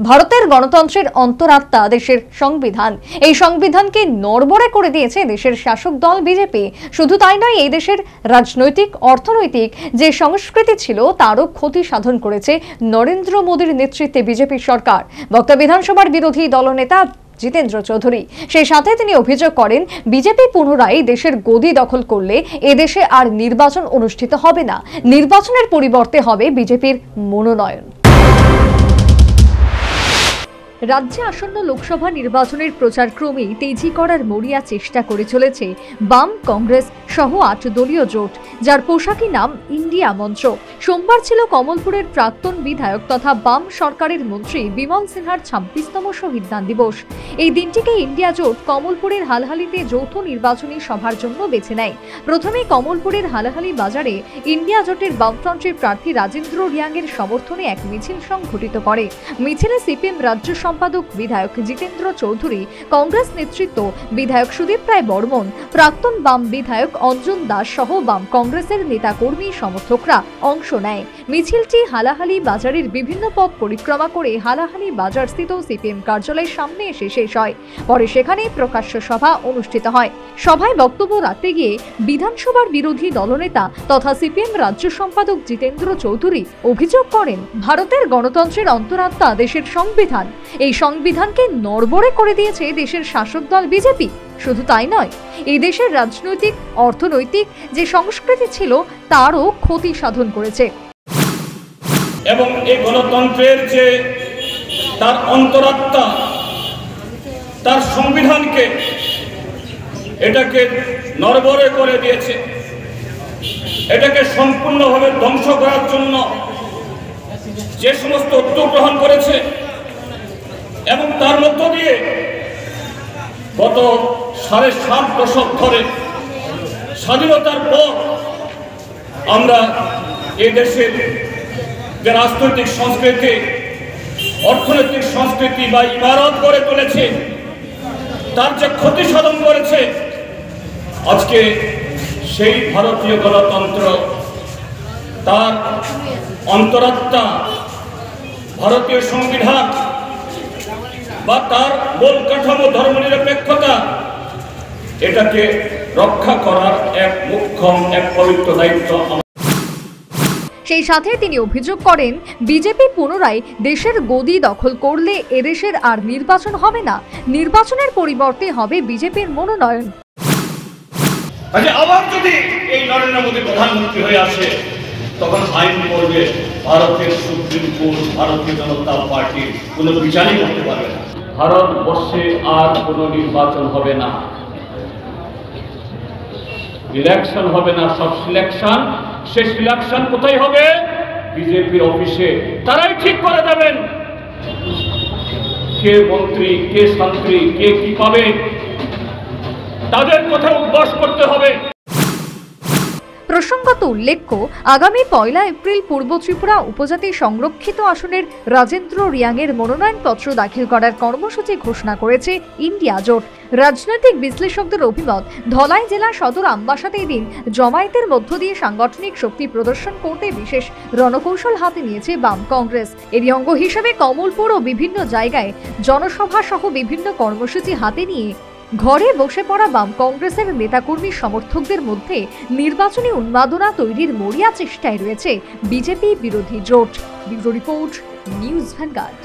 ভারতের গণতন্ত্রের অন্তরাত্মা দেশের সংবিধান। এই সংবিধানকে নড়বড়ে করে দিয়েছে দেশের শাসক দল বিজেপি। শুধু তাই নয়, এই দেশের রাজনৈতিক অর্থনৈতিক যে সংস্কৃতি ছিল তারও ক্ষতি সাধন করেছে নরেন্দ্র মোদীর নেতৃত্বে বিজেপি সরকার। বক্তা বিধানসভার বিরোধী দলনেতা জিতেন্দ্র চৌধুরী। সেই সাথে তিনি অভিযোগ করেন, বিজেপি পুনরায় দেশের গদি দখল করলে এদেশে আর নির্বাচন অনুষ্ঠিত হবে না, নির্বাচনের পরিবর্তে হবে বিজেপির মনোনয়ন। রাজ্যে আসন্ন লোকসভা নির্বাচনের প্রচার ক্রমেই তেজি করার মরিয়া চেষ্টা করে চলেছে বাম, কংগ্রেস সহ 8 দলীয় জোট, যার পোশাকি নাম ইন্ডিয়া মঞ্চ। সোমবার ছিল কমলপুরের প্রাক্তন বিধায়ক তথা বাম সরকারের মন্ত্রী বিমল সিনহার 26তম শহীদদান দিবস। এই দিনটিকে ইন্ডিয়া জোট কমলপুরের হালহালিতে যৌথ নির্বাচনী সভার জন্য বেছে নেয়। প্রথমে কমলপুরের হালহালি বাজারে ইন্ডিয়া জোটের বামফ্রন্টের প্রার্থী রাজেন্দ্র রিয়াংয়ের সমর্থনে এক মিছিল সংঘটিত করে। মিছিলে সিপিএম রাজ্য সম্পাদক বিধায়ক জিতেন্দ্র চৌধুরী, কংগ্রেস নেতৃত্ব বিধায়ক সুদীপ রায় বর্মন, প্রাক্তন বাম বিধায়ক অঞ্জন দাস সহ বাম কংগ্রেসের নেতাকর্মী সমর্থকরা অংশ নেয়। মিছিলটি হালাহালি বাজারের বিভিন্ন পথ পরিক্রমা করে হালাহালি বাজারস্থিত সিপিএম কার্যালয়ের সামনে এসে শেষ হয়। পরে সেখানে প্রকাশ্য সভা অনুষ্ঠিত হয়। সভায় বক্তব্য রাখতে গিয়ে বিধানসভার বিরোধী দলনেতা তথা সিপিএম রাজ্য সম্পাদক জিতেন্দ্র চৌধুরী অভিযোগ করেন, ভারতের গণতন্ত্রের অন্তরাত্মা দেশের সংবিধান। এই সংবিধানকে নড়বড়ে করে দিয়েছে দেশের শাসক দল বিজেপি। শুধু তাই নয়, এই দেশের রাজনৈতিক অর্থনৈতিক যে সংস্কৃতি ছিল তারও ক্ষতি সাধন করেছে। এবং এই গণতন্ত্রের যে তার অন্তরাত্মা, তার সংবিধানকে এটাকে নড়বড়ে করে দিয়েছে। এটাকে সম্পূর্ণভাবে ধ্বংস করার জন্য যে সমস্ত উদ্যোগ গ্রহণ করেছে এবং তার মধ্য দিয়ে গত 7.5 দশক ধরে স্বাধীনতার পর আমরা এই দেশের যে রাজনৈতিক সংস্কৃতি, অর্থনৈতিক সংস্কৃতি বা ইমারত গড়ে তুলেছে, তার যে ক্ষতি সাধন করেছে, আজকে সেই ভারতীয় গণতন্ত্র, তার অন্তরাত্মা, ভারতীয় সংবিধান বা তার মূল কাঠামো ধর্মনিরপেক্ষতা, এটাকে রক্ষা করার এক মুখ্যম, এক পবিত্র দায়িত্ব। সেই সাথে তিনি অভিযোগ করেন, বিজেপি পুনরায় দেশের গদি দখল করলে এদেশের আর নির্বাচন হবে না, নির্বাচনের পরিবর্তে হবে বিজেপির মনোনয়ন। আবার যদি এই নরেন্দ্র মোদী প্রধানমন্ত্রী হয়ে আসে, তখন আইন করবে ভারতের সুপ্রিম কোর্ট, ভারতীয় জনতা পার্টি কোনো বিচারই করতে পারবে না। ভারতবর্ষে আর কোনো নির্বাচন হবে না, ইলেকশন হবে না, সব সিলেকশন। সে সিলেকশন কোথায় হবে? বিজেপির অফিসে। তারাই ঠিক করে দেবেন কে মন্ত্রী, কে মন্ত্রী, কে কি পাবে, তাদের কথা উদ্বাস করতে হবে। প্রসঙ্গত উল্লেখ্য, আগামী 1 এপ্রিল পূর্ব ত্রিপুরা উপজাতি সংরক্ষিত আসনের রাজেন্দ্র রিয়াংয়ের মনোনয়নপত্র দাখিল করার কর্মসূচি ঘোষণা করেছে ইন্ডিয়া জোট। রাজনৈতিক বিশ্লেষকদের অভিমত, ধলাই জেলা সদর আমবাসাতে এই দিন জমায়েতের মধ্য দিয়ে সাংগঠনিক শক্তি প্রদর্শন করতে বিশেষ রণকৌশল হাতে নিয়েছে বাম কংগ্রেস। এরই অঙ্গ হিসেবে কমলপুর ও বিভিন্ন জায়গায় জনসভা সহ বিভিন্ন কর্মসূচি হাতে নিয়ে ঘরে বসে পড়া বাম কংগ্রেসের নেতাকর্মী সমর্থকদের মধ্যে নির্বাচনী উন্মাদনা তৈরির মরিয়া চেষ্টায় রয়েছে বিজেপি বিরোধী জোট। Bureau report, news vanguard.